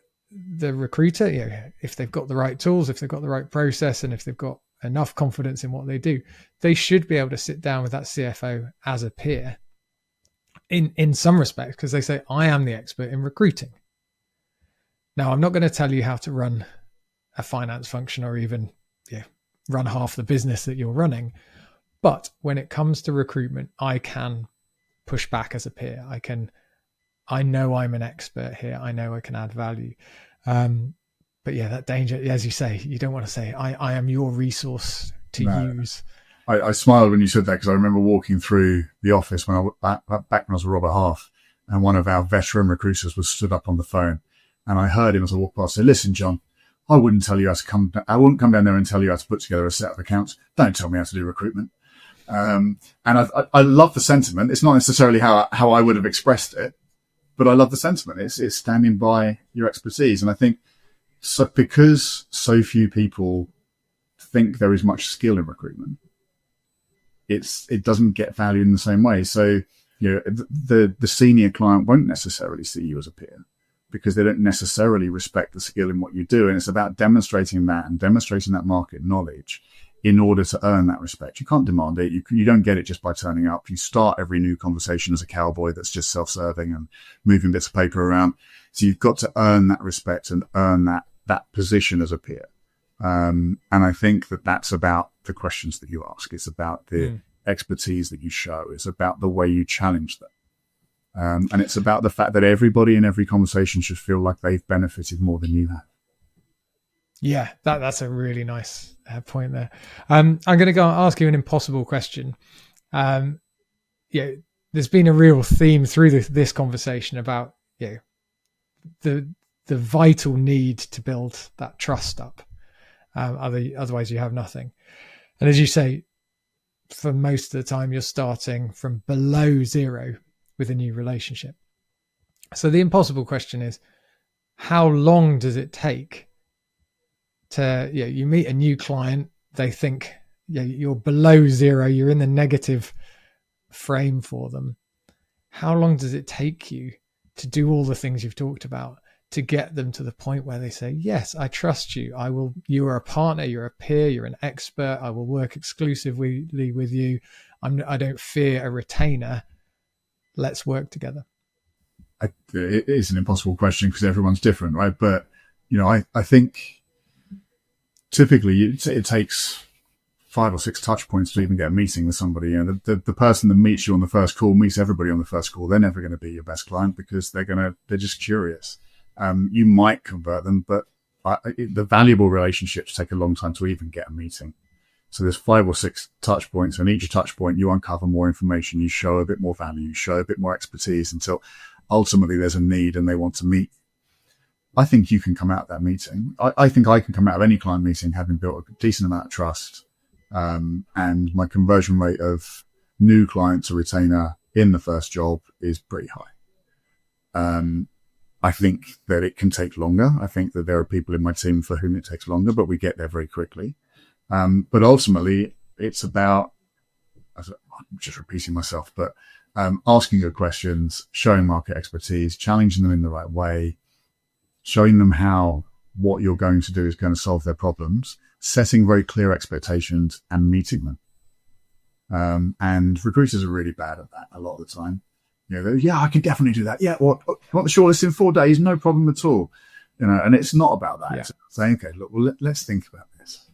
recruiter, if they've got the right tools, if they've got the right process, and if they've got enough confidence in what they do, they should be able to sit down with that CFO as a peer in some respects, because they say, I am the expert in recruiting. Now, I'm not going to tell you how to run a finance function or even run half the business that you're running. But when it comes to recruitment, I can push back as a peer. I know I'm an expert here. I know I can add value. But that danger, as you say, you don't want to say, I am your resource to use. I smiled when you said that, because I remember walking through the office when back when I was with Robert Half, and one of our veteran recruiters was stood up on the phone, and I heard him as I walked past say, "Listen, John, I wouldn't come down there and tell you how to put together a set of accounts. Don't tell me how to do recruitment." And I love the sentiment. It's not necessarily how I would have expressed it, but I love the sentiment. It's standing by your expertise. And I think because so few people think there is much skill in recruitment, it doesn't get valued in the same way. So, the senior client won't necessarily see you as a peer, because they don't necessarily respect the skill in what you do. And it's about demonstrating that and demonstrating that market knowledge in order to earn that respect. You can't demand it. You don't get it just by turning up. You start every new conversation as a cowboy that's just self-serving and moving bits of paper around. So you've got to earn that respect and earn that position as a peer. And I think that's about the questions that you ask. It's about the expertise that you show. It's about the way you challenge them. And it's about the fact that everybody in every conversation should feel like they've benefited more than you have. Yeah, that's a really nice point there. I'm going to go and ask you an impossible question. There's been a real theme through this conversation about the vital need to build that trust up. Otherwise, you have nothing. And as you say, for most of the time, you're starting from below zero with a new relationship. So the impossible question is, how long does it take to, you meet a new client, they think you're below zero, you're in the negative frame for them. How long does it take you to do all the things you've talked about to get them to the point where they say, yes, I trust you. You are a partner, you're a peer, you're an expert. I will work exclusively with you. I don't fear a retainer. Let's work together. It is an impossible question because everyone's different, right? But, I think typically it takes 5 or 6 touch points to even get a meeting with somebody. The person that meets you on the first call meets everybody on the first call. They're never going to be your best client because they're just curious. You might convert them, but the valuable relationships take a long time to even get a meeting. So there's 5 or 6 touch points, and each touch point you uncover more information, you show a bit more value, you show a bit more expertise until ultimately there's a need and they want to meet. I think you can come out of that meeting. I think I can come out of any client meeting having built a decent amount of trust. And my conversion rate of new client to retainer in the first job is pretty high. I think that it can take longer. I think that there are people in my team for whom it takes longer, but we get there very quickly. But ultimately it's about, I'm just repeating myself, but asking good questions, showing market expertise, challenging them in the right way, showing them how what you're going to do is going to solve their problems, setting very clear expectations and meeting them. And recruiters are really bad at that a lot of the time. I can definitely do that. Yeah, want the shortlist in 4 days? No problem at all. And it's not about that. Yeah. It's saying, okay, look, well, let's think about this.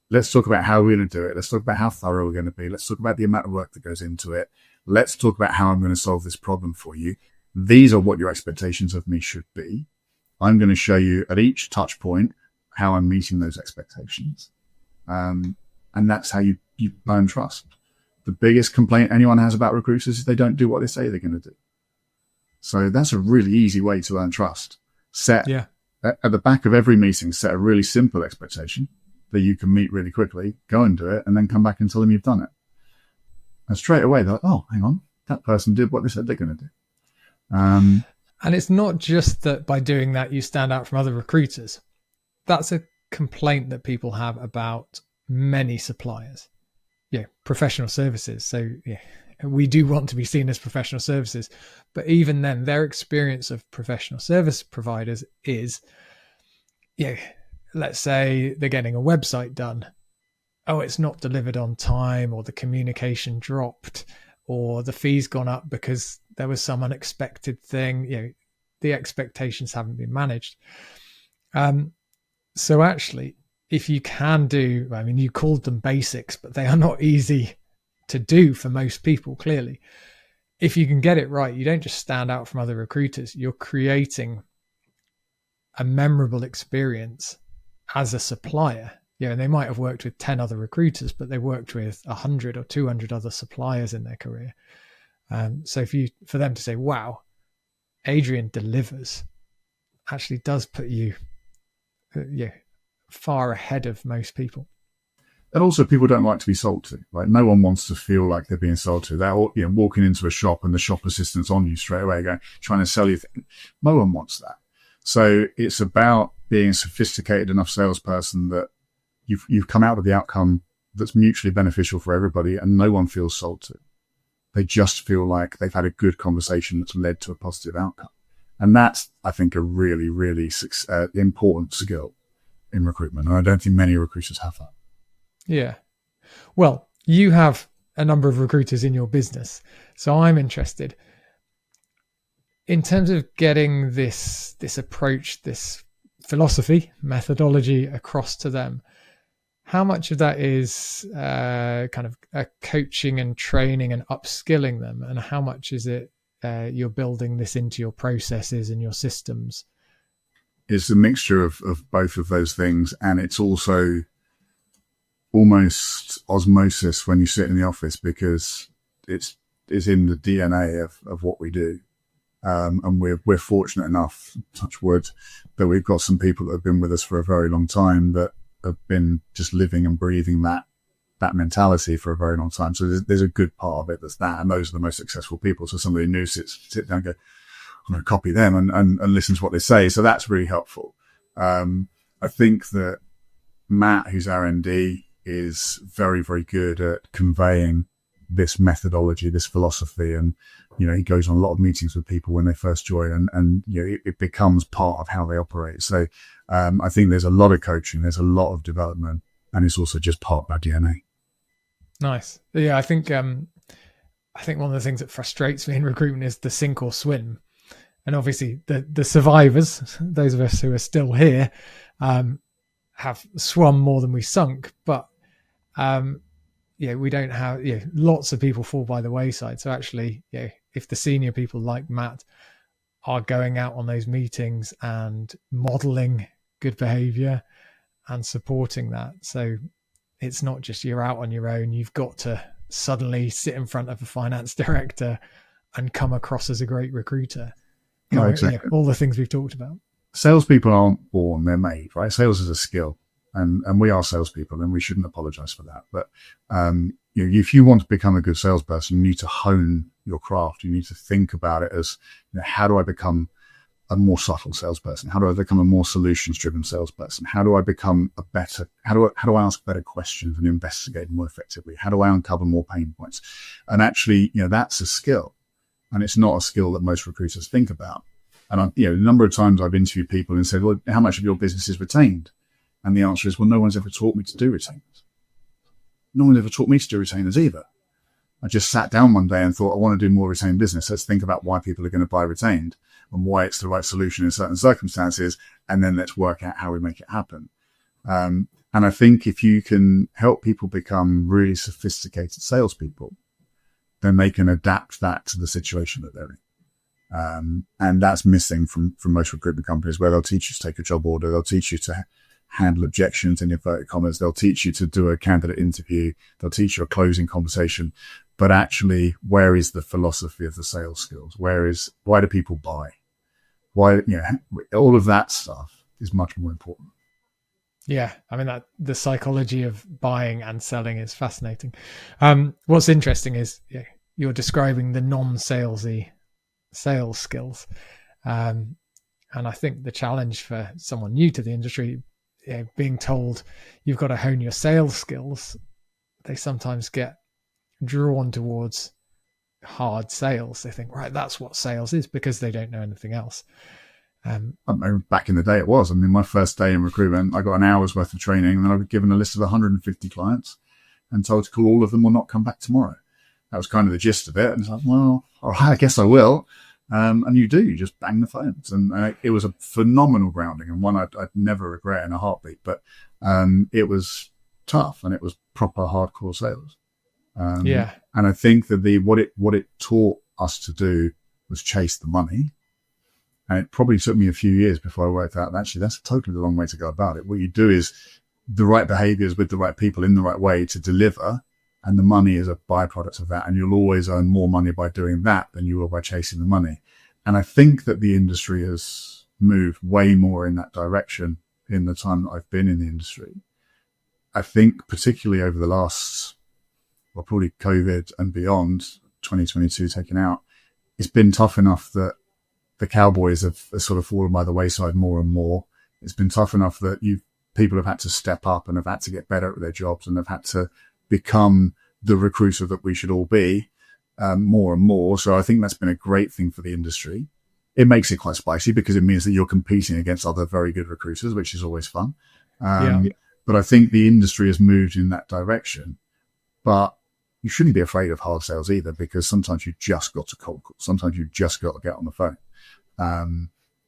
Let's talk about how we're going to do it. Let's talk about how thorough we're going to be. Let's talk about the amount of work that goes into it. Let's talk about how I'm going to solve this problem for you. These are what your expectations of me should be. I'm going to show you at each touch point how I'm meeting those expectations. And that's how you earn trust. The biggest complaint anyone has about recruiters is they don't do what they say they're going to do. So that's a really easy way to earn trust. At the back of every meeting, set a really simple expectation that you can meet really quickly, go and do it, and then come back and tell them you've done it. And straight away, they're like, oh, hang on, that person did what they said they're going to do. And it's not just that by doing that, you stand out from other recruiters. That's a complaint that people have about many suppliers. Professional services. So we do want to be seen as professional services, but even then their experience of professional service providers is, let's say they're getting a website done. Oh, it's not delivered on time, or the communication dropped, or the fee's gone up because there was some unexpected thing. The expectations haven't been managed. So actually, if you can do, you called them basics, but they are not easy to do for most people, clearly. If you can get it right, you don't just stand out from other recruiters. You're creating a memorable experience as a supplier. And they might have worked with 10 other recruiters, but they worked with 100 or 200 other suppliers in their career. So for them to say, wow, Adrian delivers, actually does put you far ahead of most people. And also, people don't like to be sold to. Like, no one wants to feel like they're being sold to. They're walking into a shop and the shop assistant's on you straight away, trying to sell you things. No one wants that. So it's about being a sophisticated enough salesperson that you've come out with the outcome that's mutually beneficial for everybody, and no one feels sold to. They just feel like they've had a good conversation that's led to a positive outcome. And that's, I think, a really, really important skill in recruitment. And I don't think many recruiters have that. Yeah. Well, you have a number of recruiters in your business. So I'm interested in terms of getting this approach, this philosophy, methodology across to them. How much of that is kind of coaching and training and upskilling them? And how much is it you're building this into your processes and your systems? It's a mixture of both of those things. And it's also almost osmosis when you sit in the office, because it's in the DNA of what we do. And we're fortunate enough, touch wood, that we've got some people that have been with us for a very long time that have been just living and breathing that mentality for a very long time. So there's a good part of it that's that, and those are the most successful people. So somebody new sit down and go, I'm going to copy them and listen to what they say. So that's really helpful. I think that Matt, who's our MD, is very, very good at conveying this methodology, this philosophy. And, he goes on a lot of meetings with people when they first join, and it becomes part of how they operate. So, I think there's a lot of coaching, there's a lot of development, and it's also just part of our DNA. Nice. Yeah. I think one of the things that frustrates me in recruitment is the sink or swim. And obviously the survivors, those of us who are still here, have swum more than we sunk, but, we don't have, lots of people fall by the wayside. So actually, if the senior people like Matt are going out on those meetings and modeling good behavior and supporting that. So it's not just you're out on your own. You've got to suddenly sit in front of a finance director and come across as a great recruiter. No, exactly. All the things we've talked about. Salespeople aren't born, they're made, right? Sales is a skill. And we are salespeople, and we shouldn't apologize for that. But if you want to become a good salesperson, you need to hone your craft. You need to think about it as, how do I become a more subtle salesperson? How do I become a more solutions-driven salesperson? How do I become how do I ask better questions and investigate more effectively? How do I uncover more pain points? And actually, that's a skill, and it's not a skill that most recruiters think about. And a number of times I've interviewed people and said, well, how much of your business is retained? And the answer is, well, no one's ever taught me to do retainers. No one's ever taught me to do retainers either. I just sat down one day and thought, I want to do more retained business. Let's think about why people are going to buy retained and why it's the right solution in certain circumstances. And then let's work out how we make it happen. And I think if you can help people become really sophisticated salespeople, then they can adapt that to the situation that they're in. And that's missing from most recruitment companies, where they'll teach you to take a job order. They'll teach you to handle objections in inverted commas. They'll teach you to do a candidate interview. They'll teach you a closing conversation. But actually, where is the philosophy of the sales skills? Why do people buy? Why, all of that stuff is much more important. Yeah, I mean, that the psychology of buying and selling is fascinating. What's interesting is you're describing the non-salesy sales skills. And I think the challenge for someone new to the industry, being told you've got to hone your sales skills, they sometimes get drawn towards hard sales. They think, right, that's what sales is, because they don't know anything else. Back in the day it was. I mean, my first day in recruitment, I got an hour's worth of training, and then I was given a list of 150 clients and told to call all of them or not come back tomorrow. That was kind of the gist of it. And it's like, well, all right, I guess I will. And you just bang the phones. And it was a phenomenal grounding, and one I'd never regret in a heartbeat. But it was tough, and it was proper hardcore sales. And I think that what it taught us to do was chase the money. And it probably took me a few years before I worked out that actually that's totally the wrong way to go about it. What you do is the right behaviors with the right people in the right way to deliver, and the money is a byproduct of that. And you'll always earn more money by doing that than you will by chasing the money. And I think that the industry has moved way more in that direction in the time that I've been in the industry. I think particularly over the last, probably COVID and beyond, 2022 taken out, it's been tough enough that the cowboys have sort of fallen by the wayside more and more. It's been tough enough that people have had to step up and have had to get better at their jobs and have had to become the recruiter that we should all be, more and more. So I think that's been a great thing for the industry. It makes it quite spicy because it means that you're competing against other very good recruiters, which is always fun. But I think the industry has moved in that direction. But you shouldn't be afraid of hard sales either, because sometimes you just got to cold call. Sometimes you just got to get on the phone.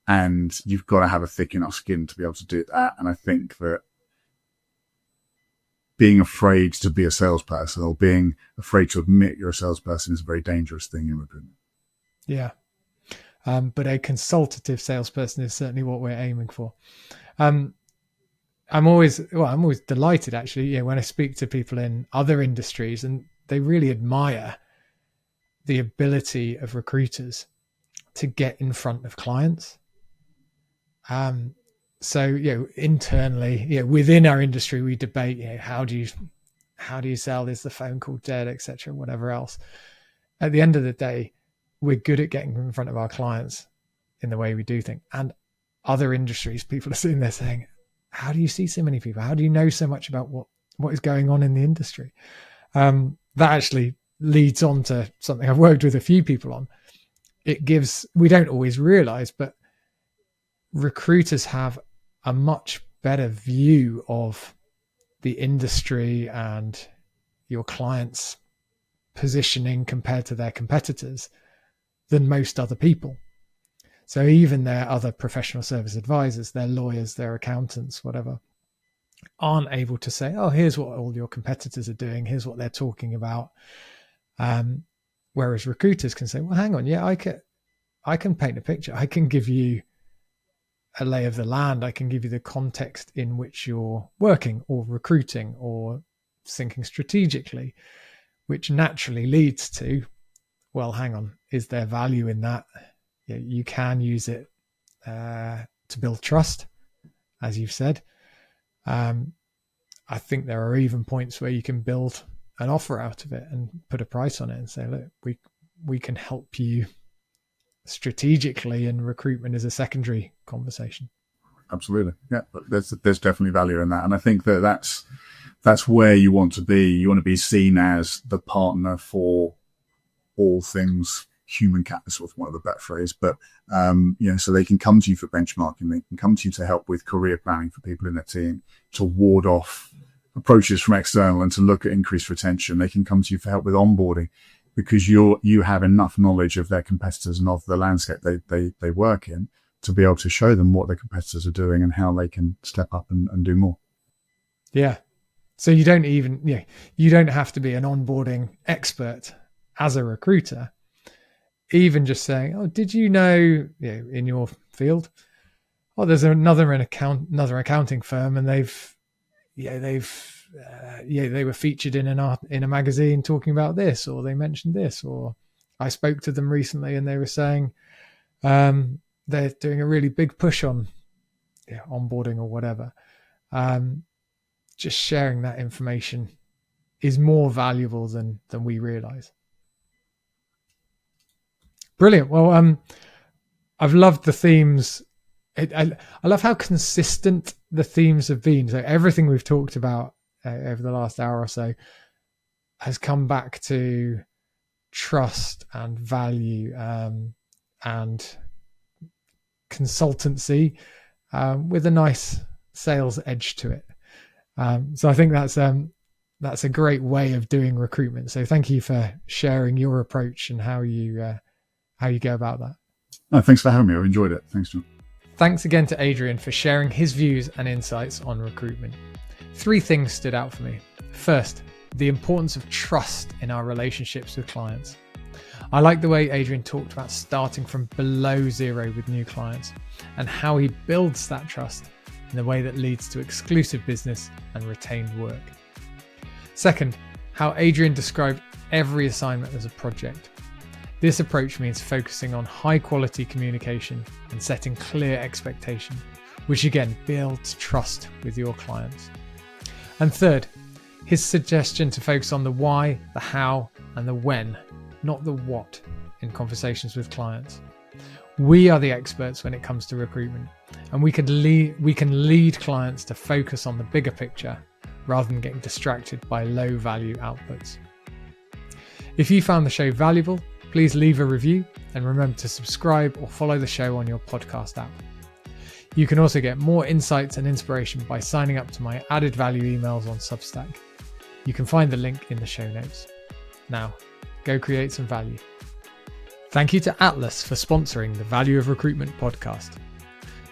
And you've got to have a thick enough skin to be able to do that. And I think that being afraid to be a salesperson or being afraid to admit you're a salesperson is a very dangerous thing in recruitment. Yeah. But a consultative salesperson is certainly what we're aiming for. I'm always delighted actually, when I speak to people in other industries, and they really admire the ability of recruiters to get in front of clients. So, internally, within our industry, we debate, how do you sell? Is the phone call dead, etc., whatever else. At the end of the day, we're good at getting in front of our clients in the way we do things. And other industries, people are sitting there saying, how do you see so many people? How do you know so much about what is going on in the industry? That actually leads on to something I've worked with a few people on. We don't always realize, but recruiters have a much better view of the industry and your clients' positioning compared to their competitors than most other people. So even their other professional service advisors, their lawyers, their accountants, whatever, aren't able to say, oh, here's what all your competitors are doing. Here's what they're talking about. Whereas recruiters can say, well, hang on. Yeah, I can paint a picture. I can give you a lay of the land. I can give you the context in which you're working or recruiting or thinking strategically, which naturally leads to, well, hang on, is there value in that? You can use it to build trust, as you've said. I think there are even points where you can build an offer out of it and put a price on it and say, look, we can help you strategically, and recruitment is a secondary conversation. Absolutely. Yeah, but there's definitely value in that. And I think that's where you want to be. You want to be seen as the partner for all things human capital, is sort of one of the better phrase, but so they can come to you for benchmarking, they can come to you to help with career planning for people in their team, to ward off approaches from external and to look at increased retention. They can come to you for help with onboarding because you have enough knowledge of their competitors and of the landscape they work in to be able to show them what their competitors are doing and how they can step up and do more. Yeah. So you don't have to be an onboarding expert as a recruiter. Even just saying, oh, did you know, in your field, there's another accounting firm, and they were featured in a magazine talking about this, or they mentioned this, or I spoke to them recently and they were saying they're doing a really big push on onboarding or whatever. Just sharing that information is more valuable than we realize. Brilliant. Well, I've loved the themes. I love how consistent the themes have been. So everything we've talked about over the last hour or so has come back to trust and value and consultancy with a nice sales edge to it. So I think that's a great way of doing recruitment. So thank you for sharing your approach and how you go about that. No, thanks for having me. I've enjoyed it. Thanks, Jon. Thanks again to Adrian for sharing his views and insights on recruitment. 3 things stood out for me. First, the importance of trust in our relationships with clients. I like the way Adrian talked about starting from below zero with new clients and how he builds that trust in a way that leads to exclusive business and retained work. Second, how Adrian described every assignment as a project. This approach means focusing on high quality communication and setting clear expectation, which again builds trust with your clients. And third, his suggestion to focus on the why, the how, and the when, not the what, in conversations with clients. We are the experts when it comes to recruitment, and we can lead clients to focus on the bigger picture rather than getting distracted by low value outputs. If you found the show valuable, please leave a review and remember to subscribe or follow the show on your podcast app. You can also get more insights and inspiration by signing up to my added value emails on Substack. You can find the link in the show notes. Now, go create some value. Thank you to Atlas for sponsoring the Value of Recruitment podcast.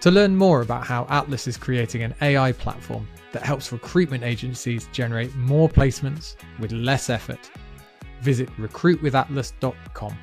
To learn more about how Atlas is creating an AI platform that helps recruitment agencies generate more placements with less effort, visit recruitwithatlas.com.